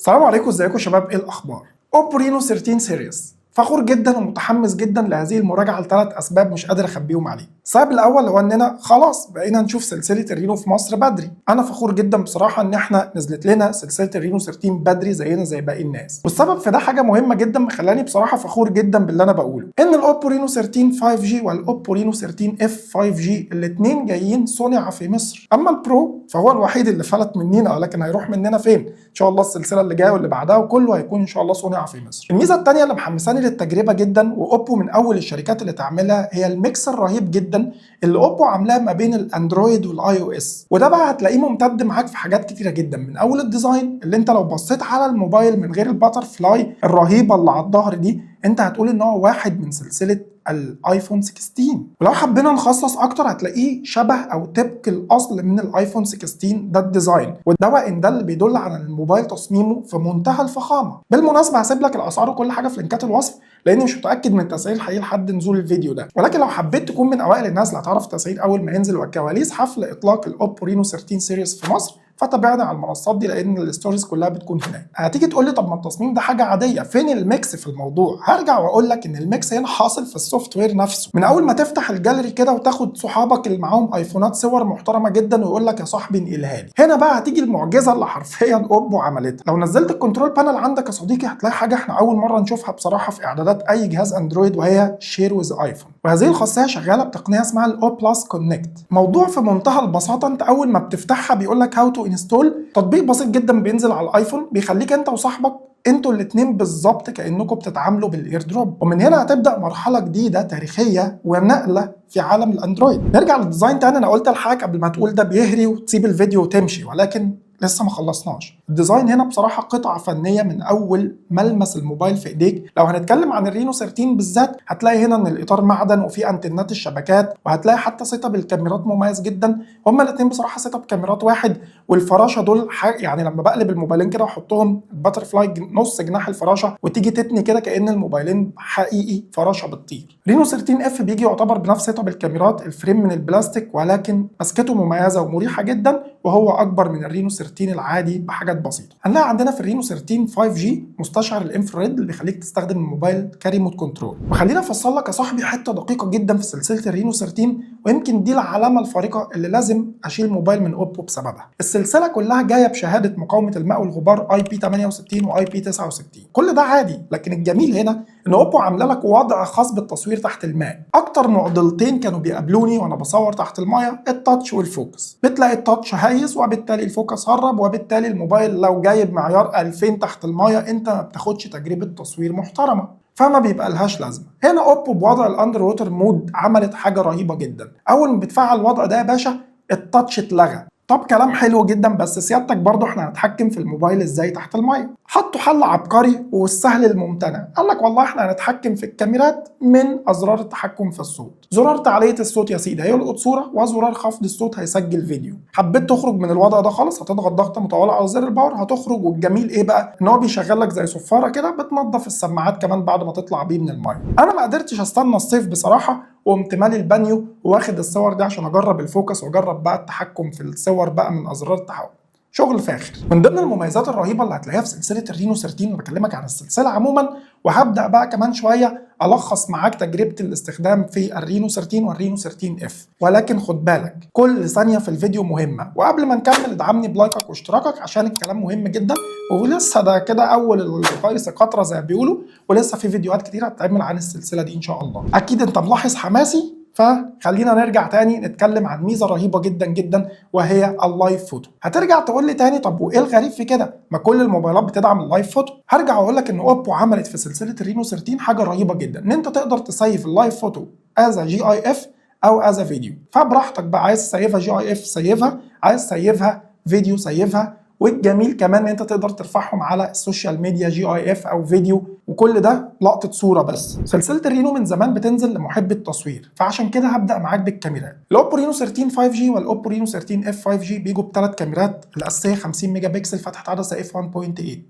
السلام عليكم، ازيكم يا شباب؟ ايه الاخبار؟ اوبو رينو 13 سيريس. فخور جدا ومتحمس جدا لهذه المراجعه لثلاث اسباب مش قادر اخبيهم عليه. السبب الاول هو اننا خلاص بقينا نشوف سلسله الرينو في مصر بدري. انا فخور جدا بصراحه ان احنا نزلت لنا سلسله الرينو 13 بدري زينا زي باقي الناس، والسبب في ده حاجه مهمه جدا مخلاني بصراحه فخور جدا باللي انا بقوله، ان الاوبو رينو 13 5G والاوبو رينو 13 اف 5G الاثنين جايين صنع في مصر. اما البرو فهو الوحيد اللي فلت مننا، ولكن هيروح مننا فين؟ ان شاء الله السلسله اللي جايه واللي بعدها وكله هيكون ان شاء الله صنع في مصر. الميزه الثانيه اللي محمساني للتجربه جدا، واوبو من اول الشركات اللي تعملها، هي الميكس الرهيب جدا اللي اوبو عاملاه ما بين الاندرويد والاي او اس. وده بقى هتلاقيه ممتد معاك في حاجات كتيره جدا، من اول الديزاين اللي انت لو بصيت على الموبايل من غير الباتر فلاي الرهيبه اللي على الظهر دي انت هتقول ان هو واحد من سلسله الايفون 16. ولو حبينا نخصص اكتر هتلاقيه شبه او طبق الاصل من الايفون 16 ده الديزاين، وده وان ده اللي بيدل على ان الموبايل تصميمه في منتهى الفخامه. بالمناسبه هسيب لك الاسعار وكل حاجه في لينكات الوصف، لاني مش متاكد من التسعير الحقيقي لحد نزول الفيديو ده، ولكن لو حبيت تكون من اوائل الناس اللي هتعرف التسعير اول ما ينزل والكواليس حفل اطلاق الاوبو رينو 13 سيريس في مصر، فتابعنا على المنصات دي لان الستوريز كلها بتكون هناك. هتيجي تقول لي طب ما التصميم ده حاجه عاديه، فين الميكس في الموضوع؟ هرجع واقول لك ان الميكس هنا حاصل في السوفت وير نفسه. من اول ما تفتح الجاليري كده وتاخد صحابك اللي معاهم ايفونات صور محترمه جدا ويقول لك يا صاحبي انقلها لي، هنا بقى هتيجي المعجزه اللي حرفيا اوبو عملتها. لو نزلت الكنترول بانل عندك يا صديقي هتلاقي حاجه احنا اول مره نشوفها بصراحه في اعدادات اي جهاز اندرويد، وهي شير ويز ايفون. وهذه الخاصيه شغاله بتقنيه اسمها الاو بلس كونكت. موضوع في منتهى البساطه، انت اول ما بتفتحها بيقول لك هاو تو انستول، تطبيق بسيط جدا بينزل على الايفون بيخليك انت وصاحبك انتوا الاثنين بالظبط كانكم بتتعاملوا بالاير دروب. ومن هنا هتبدا مرحله جديده تاريخيه ونقله في عالم الاندرويد. نرجع للديزاين تاني. انا قلت لحضرتك قبل ما تقول ده بيهري وتسيب الفيديو وتمشي، ولكن لسه ما خلصناش. الديزاين هنا بصراحه قطعه فنيه من اول ملمس الموبايل في ايديك. لو هنتكلم عن الرينو 13 بالذات هتلاقي هنا ان الاطار معدن وفي انتنات الشبكات، وهتلاقي حتى سيت اب الكاميرات مميز جدا. هما الاثنين بصراحه سيت اب كاميرات واحد، والفراشه دول يعني لما بقلب الموبايلين كده واحطهم الباتر فلاي نص جناح الفراشه وتيجي تتني كده كأن الموبايلين حقيقي فراشه بتطير. رينو 13 اف بيجي يعتبر بنفس سيت اب الكاميرات، الفريم من البلاستيك ولكن مسكته مميزه ومريحه جدا، وهو اكبر من الرينو 13 العادي بحاجات بسيطه. هنلاقي عندنا في الرينو 13 5G مستشعر الانفراريد اللي بيخليك تستخدم الموبايل كريموت كنترول. وخلينا افصل لك يا صاحبي حته دقيقه جدا في سلسله الرينو 13، ويمكن دي العلامه الفارقه اللي لازم اشيل موبايل من اوبو بسببها. السلسله كلها جايه بشهاده مقاومه الماء والغبار IP68 و IP69. كل ده عادي، لكن الجميل هنا ان اوبو عامله لك وضع خاص بالتصوير تحت الماء. اكتر معضلتين كانوا بيقابلوني وانا بصور تحت المايه التاتش والفوكس. بتلاقي التاتش هيس وبالتالي الفوكس هرب، وبالتالي الموبايل لو جايب معيار 2000 تحت المايه انت ما بتاخدش تجربه تصوير محترمه، فما بيبقى لهاش لازمه. هنا اوبو بوضع الاندر ووتر مود عملت حاجه رهيبه جدا. اول ما بتفعل الوضع ده يا باشا التاتش اتلغى. طب كلام حلو جدا، بس سيادتك برضه احنا هنتحكم في الموبايل ازاي تحت الميه؟ حطوا حل عبقري والسهل الممتنع. قال لك والله احنا هنتحكم في الكاميرات من ازرار التحكم في الصوت. زرار تعلية الصوت يا سيدي هيلقط صوره، وزرار خفض الصوت هيسجل فيديو. حبيت تخرج من الوضع ده خالص هتضغط ضغطه مطوله على زر الباور هتخرج. والجميل ايه بقى؟ ان هو بيشغل لك زي صفاره كده بتنظف السماعات كمان بعد ما تطلع بيه من الميه. انا ما قدرتش استنى الصيف بصراحه، وقمت مالي البانيو واخد الصور دي عشان اجرب الفوكس واجرب بقى التحكم في الصور بقى من ازرار التحكم. شغل فاخر. من ضمن المميزات الرهيبه اللي هتلاقيها في سلسله الرينو 13، انا بكلمك عن السلسله عموما، وهبدا بقى كمان شويه الخص معاك تجربه الاستخدام في الرينو 13 والرينو 13 اف. ولكن خد بالك كل ثانيه في الفيديو مهمه. وقبل ما نكمل ادعمني بلايكك واشتراكك عشان الكلام مهم جدا، ولسه ده كده اول الفيروس قطره زي ما بيقولوا، ولسه في فيديوهات كتير هتتعمل عن السلسله دي ان شاء الله. اكيد انت ملاحظ حماسي، فخلينا نرجع تاني نتكلم عن ميزه رهيبه جدا جدا وهي اللايف فوتو. هترجع تقول لي تاني طب وايه الغريب في كده؟ ما كل الموبايلات بتدعم اللايف فوتو. هرجع واقول لك ان اوبو عملت في سلسله الرينو 13 حاجه رهيبه جدا، ان انت تقدر تسيف اللايف فوتو از GIF او از فيديو. فبراحتك بقى، عايز تسيفها GIF سيفها، عايز تسيفها فيديو سيفها. والجميل كمان ان انت تقدر ترفعهم على السوشيال ميديا GIF او فيديو، وكل ده لقطه صوره بس. سلسله الرينو من زمان بتنزل لمحب التصوير، فعشان كده هبدا معاك بالكاميرات. الاوبو رينو 13 5G والاوبو رينو 13 اف 5G بيجوا بثلاث كاميرات. الاساسيه 50 ميجا بكسل فتحه عدسه اف 1.8،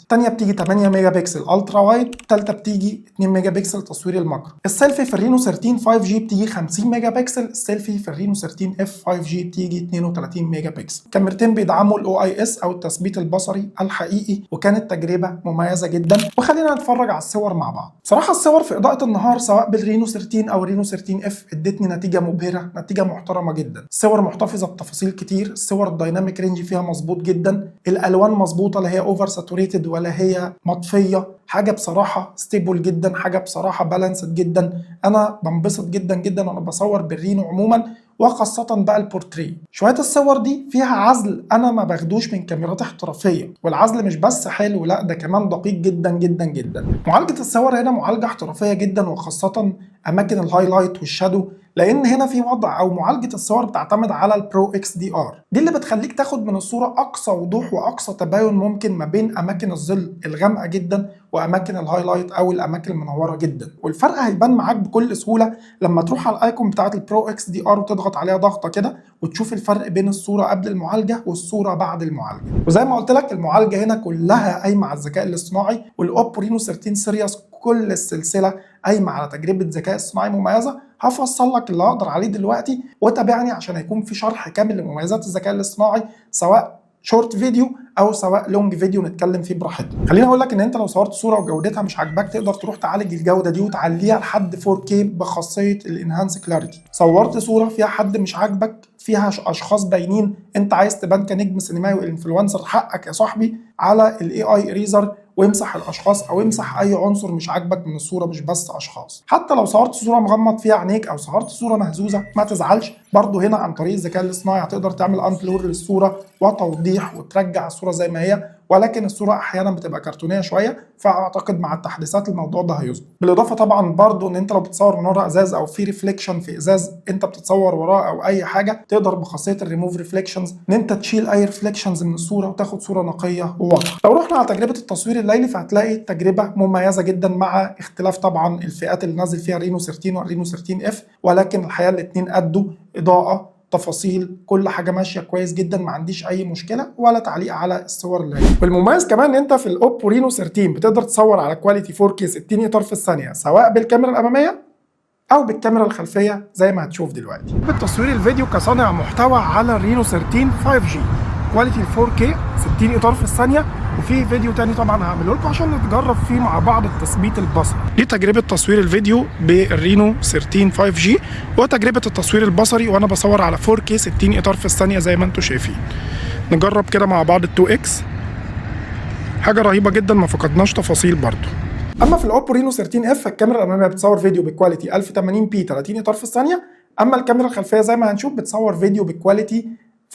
الثانيه بتيجي 8 ميجا بكسل الترا وايد، الثالثه بتيجي 2 ميجا بكسل تصوير الماكرو. السيلفي في الرينو 13 5G بتيجي 50 ميجا بكسل، السيلفي في الرينو 13 اف 5G بتيجي 32 ميجا بكسل. الكاميرتين بيدعموا الاو اي اس او التسمية التثبيت البصري الحقيقي، وكانت تجربه مميزه جدا. وخلينا نتفرج على الصور مع بعض. بصراحه الصور في اضاءه النهار سواء بالرينو 13 او الرينو 13 اف ادتني نتيجه مبهره، نتيجه محترمه جدا. الصور محتفظه بتفاصيل كتير، الصور الدايناميك رينج فيها مظبوط جدا، الالوان مظبوطه، لا هي اوفر ساتوريتد ولا هي مطفيه، حاجه بصراحه ستيبل جدا، حاجه بصراحه بالانسد جدا. انا بنبسط جدا جدا وانا بصور بالرينو عموما، وخاصة بقى البورتريه. شوية الصور دي فيها عزل أنا ما باخدوش من كاميرات احترافية، والعزل مش بس حلو، لا ده كمان دقيق جدا جدا جدا. معالجة الصور هنا معالجة احترافية جدا، وخاصة أماكن الهايلايت والشادو، لان هنا في وضع او معالجه الصور بتعتمد على البرو اكس دي ار، دي اللي بتخليك تاخد من الصوره اقصى وضوح واقصى تباين ممكن ما بين اماكن الظل الغامقه جدا واماكن الهايلايت او الاماكن المنوره جدا. والفرق هيبان معاك بكل سهوله لما تروح على الايكون بتاعه البرو اكس دي ار وتضغط عليها ضغطه كده، وتشوف الفرق بين الصوره قبل المعالجه والصوره بعد المعالجه. وزي ما قلت لك المعالجه هنا كلها قايمه على الذكاء الاصطناعي، والاوبو رينو 13 سيريس كل السلسله قايمه على تجربه ذكاء اصطناعي مميزه. هفصل لك اللي اقدر عليه دلوقتي، وتابعني عشان هيكون في شرح كامل لمميزات الذكاء الاصطناعي، سواء شورت فيديو او سواء لونج فيديو نتكلم فيه براحتنا. خليني اقول لك ان انت لو صورت صوره وجودتها مش عاجباك تقدر تروح تعالج الجوده دي وتعليها لحد 4K بخاصيه الانهانس كلاريتي. صورت صوره فيها حد مش عاجبك، فيها اشخاص باينين، انت عايز تبان كنجم سينمائي والانفلونسر، حقك يا صاحبي على الاي اي اريزر وامسح الاشخاص او امسح اي عنصر مش عاجبك من الصوره، مش بس اشخاص. حتى لو صورت صوره مغمض فيها عينيك او صورت صوره مهزوزه ما تزعلش، برضه هنا عن طريق الذكاء الاصطناعي هتقدر تعمل انبلور للصوره وتوضيح وترجع الصوره زي ما هي، ولكن الصوره احيانا بتبقى كرتونيه شويه، فاعتقد مع التحديثات الموضوع ده هيظبط. بالاضافه طبعا برضه ان انت لو بتصور من ورا ازاز او في ريفليكشن في ازاز انت بتتصور وراه او اي حاجه، تقدر بخاصيه الريموف ريفليكشنز ان انت تشيل اي ريفليكشنز من الصوره وتاخد صوره نقيه وواضحه. لو رحنا على تجربه التصوير الليلي فهتلاقي تجربه مميزه جدا، مع اختلاف طبعا الفئات اللي نازل فيها رينو 13 والرينو 13 اف، ولكن الحقيقه الاثنين قدوا اضاءه تفاصيل كل حاجه ماشيه كويس جدا، ما عنديش اي مشكله ولا تعليق على الصور اللي هي. والمميز كمان ان انت في الاوبو رينو 13 بتقدر تصور على كواليتي 4K 60 اطار في الثانيه، سواء بالكاميرا الاماميه او بالكاميرا الخلفيه زي ما هتشوف دلوقتي. بالتصوير الفيديو كصانع محتوى على الرينو 13 5G كواليتي 4K 60 اطار في الثانيه، وفي فيديو تاني طبعا هعمله لكم عشان نتجرب فيه مع بعض التثبيت البصري. دي تجربه تصوير الفيديو بالرينو 13 5G، وتجربه التصوير البصري وانا بصور على 4K 60 اطار في الثانيه زي ما انتم شايفين. نجرب كده مع بعض ال 2X، حاجه رهيبه جدا، ما فقدناش تفاصيل برضو. اما في الاوبو رينو 13 اف الكاميرا الاماميه بتصور فيديو بكواليتي 1080p 30 اطار في الثانيه، اما الكاميرا الخلفيه زي ما هنشوف بتصور فيديو بكواليتي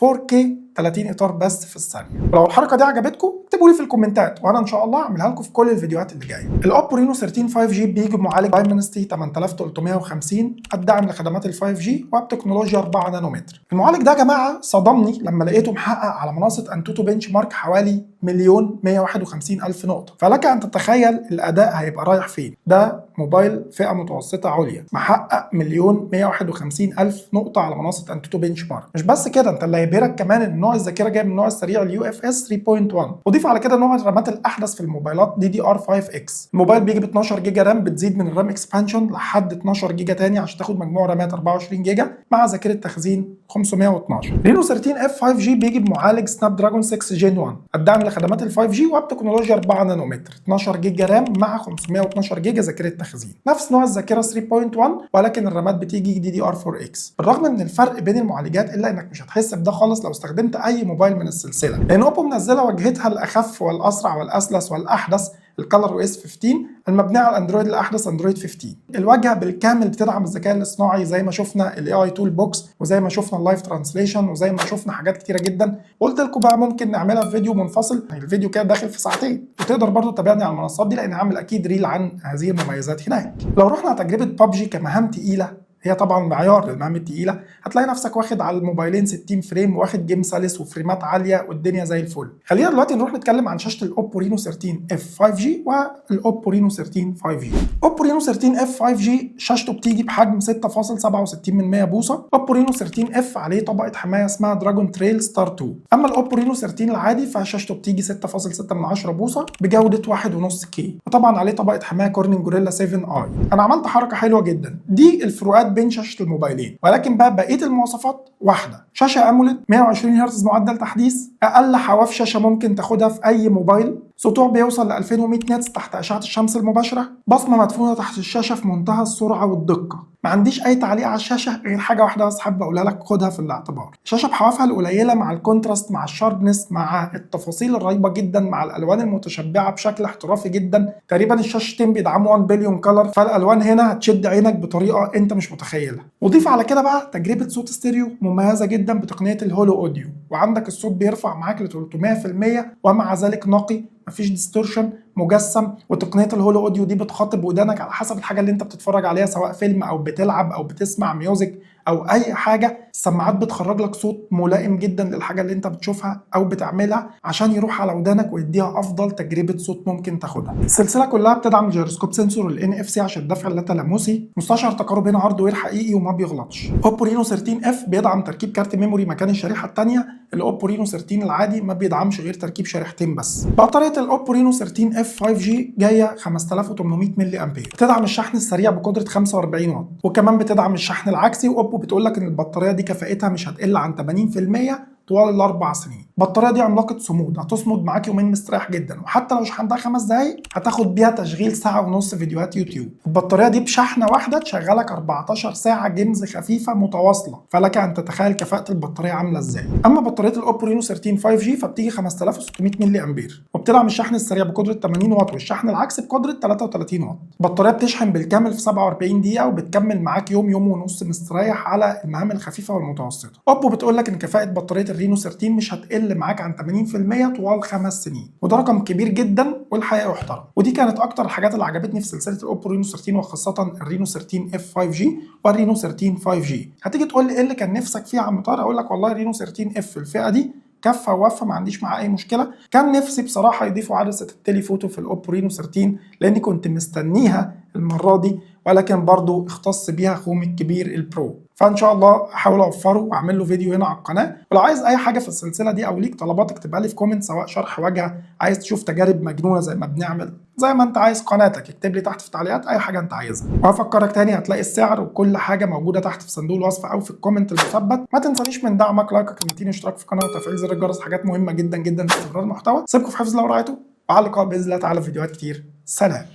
4K 30 اطار بس في الثانيه. ولو الحركه دي عجبتكم اكتبوا لي في الكومنتات وانا ان شاء الله اعملها لكم في كل الفيديوهات اللي جايه. الاوبو رينو 13 5G بيجي بمعالج دايمنستي 8350 الداعم لخدمات ال 5G وبتكنولوجيا 4 نانومتر. المعالج ده يا جماعه صدمني لما لقيته محقق على منصه انتوتو بنش مارك حوالي 1,151,000 نقطه، فلك ان تتخيل الاداء هيبقى رايح فين. ده موبايل فئه متوسطه عليا محقق 1,151,000 نقطه على منصه انتوتو بنش مارك. مش بس كده، انت اللي هيبهرك كمان ان نوع الذاكره جاي من النوع السريع اليو اف اس 3.1، وضيف على كده نوع الرامات الاحدث في الموبايلات DDR5X. الموبايل بيجي ب 12 جيجا رام، بتزيد من الرام اكسبانشن لحد 12 جيجا تاني عشان تاخد مجموع رامات 24 جيجا مع ذاكره تخزين 512. رينو 13 اف 5G بيجي بمعالج سناب دراجون 6 جين 1 الدعم لخدمات ال 5G وبتكنولوجيا 4 نانومتر، 12 جيجا رام مع 512 جيجا ذاكره تخزين، نفس نوع الذاكره 3.1 ولكن الرامات بتيجي DDR4X. بالرغم من الفرق بين المعالجات الا انك مش هتحس بده خالص لو استخدمت اي موبايل من السلسله، لان اوبو منزله واجهتها الاخف والاسرع والاسلس والاحدث الكالر او اس 15 المبنيه على الاندرويد الاحدث اندرويد 15. الواجهه بالكامل بتدعم الذكاء الاصطناعي زي ما شفنا الاي اي تول بوكس، وزي ما شفنا اللايف ترانسليشن، وزي ما شفنا حاجات كتيره جدا. قلت لكم بقى ممكن نعملها في فيديو منفصل، الفيديو كده داخل في ساعتين، وتقدر برضو تتابعني على المنصات دي لان عامل اكيد ريل عن هذه المميزات هناك. لو رحنا على تجربه بابجي كمهام تقيله، هي طبعا معيار للمهام التقيله، هتلاقي نفسك واخد على الموبايلين 60 فريم، واخد جيم سلس وفريمات عاليه والدنيا زي الفل. خلينا دلوقتي نروح نتكلم عن شاشه الاوبو رينو 13 اف 5G والاوبو رينو 13 5G. اوبو رينو 13 اف 5G شاشته بتيجي بحجم 6.67 بوصه. اوبو رينو 13 اف عليه طبقه حمايه اسمها دراجون تريل ستار 2، اما الاوبو رينو 13 العادي فشاشته بتيجي 6.6 بوصه بجوده 1.5K، وطبعا عليه طبقه حمايه كورنينج جوريلا 7 اي. انا عملت حركه حلوه جدا، دي الفروقات فرق بين شاشه الموبايلين، ولكن بقى بقيه المواصفات واحده. شاشه اموليد، 120 هرتز معدل تحديث، اقل حواف شاشه ممكن تاخدها في اي موبايل، سطوع بيوصل ل 2100 نتس تحت اشعه الشمس المباشره، بصمه مدفونه تحت الشاشه في منتهى السرعه والدقه. ما عنديش اي تعليق على الشاشه غير حاجه واحده بس حابب اقولها لك خدها في الاعتبار. الشاشه بحوافها القليله مع الكونتراست مع الشاربنس مع التفاصيل الرهيبه جدا مع الالوان المتشبعه بشكل احترافي جدا، تقريبا الشاشتين بيدعموا 1 بليون كلر، فالالوان هنا هتشد عينك بطريقه انت مش متخيلها. وضيف على كده بقى تجربه صوت ستيريو مميزه جدا بتقنيه الهولو اوديو، وعندك الصوت بيرفع معاك ل 300% ومع ذلك نقي، مفيش ديستورشن، مجسم. وتقنيه الهولو اوديو دي بتخاطب ودانك على حسب الحاجه اللي انت بتتفرج عليها، سواء فيلم او بتلعب او بتسمع ميوزك او اي حاجه. السماعات بتخرج لك صوت ملائم جدا للحاجه اللي انت بتشوفها او بتعملها عشان يروح على ودانك ويديها افضل تجربه صوت ممكن تاخدها. السلسله كلها بتدعم الجيروسكوب سنسور الان اف سي عشان الدفع اللاتلاموسي، مستشعر تقارب هنا هاردوير حقيقي وما بيغلطش. اوبو رينو 13 اف بيدعم تركيب كارت ميموري مكان الشريحه الثانيه، الاوبو رينو 13 العادي ما بيدعمش غير تركيب شريحتين بس. بطاريه الاوبو رينو 13 اف 5G جايه 5800 ملي امبير، بتدعم الشحن السريع بقدره 45 واط، وكمان بتدعم الشحن العكسي. واوبو بتقول لك ان البطاريه دي كفاءتها مش هتقل عن 80% طوال الاربع سنين. البطاريه دي عملاقه صمود، هتصمد معاك يومين مستريح جدا، وحتى لو شحنتها 5 دقايق هتاخد بيها تشغيل ساعه ونص فيديوهات يوتيوب. البطاريه دي بشحنه واحده تشغلك 14 ساعه جيمز خفيفه متواصله، فلك ان تتخيل كفاءه البطاريه عامله ازاي. اما بطاريه الاوبو رينو 13 5G فبتيجي 5600 ملي امبير، وبتدعم الشحن السريع بقدره 80 واط والشحن العكسي بقدره 33 واط. البطاريه بتشحن بالكامل في 47 دقيقه، وبتكمل معاك يوم ونص مستريح على المهام الخفيفه والمتوسطه. اوبو بتقول لك ان كفاءه بطاريه الرينو 13 مش هتقل معاك عن 80% طوال 5 سنين، وده رقم كبير جدا والحقيقه يحترم. ودي كانت اكتر الحاجات اللي عجبتني في سلسله الاوبو رينو 13، وخاصه الرينو 13 اف 5G والرينو 13 5G. هتيجي تقول لي ايه اللي كان نفسك فيه يا عم طارق؟ اقول لك والله الرينو 13 اف الفئه دي كفه ووفه، ما عنديش معاه اي مشكله. كان نفسي بصراحه يضيفوا عدسه التليفوتو في الاوبو رينو 13 لاني كنت مستنيها المره دي، ولكن برضو اختص بيها اخوهم الكبير البرو. فان شاء الله احاول اوفره واعمل له فيديو هنا على القناه. ولو عايز اي حاجه في السلسله دي او ليك طلبات اكتبها لي في كومنت، سواء شرح واجهه، عايز تشوف تجارب مجنونه زي ما بنعمل، زي ما انت عايز قناتك، اكتب لي تحت في التعليقات اي حاجه انت عايزها. وهفكرك تاني هتلاقي السعر وكل حاجه موجوده تحت في صندوق الوصف او في الكومنت المثبت. ما تنسانيش من دعمك، لايكك، كلمتين، اشتراك في القناه وتفعيل زر الجرس، حاجات مهمه جدا جدا لاستمرار المحتوى. سيبكم في حفظ الله ورعايته، وعلى اللقاء باذن الله تعالى في فيديوهات كتير. سلام.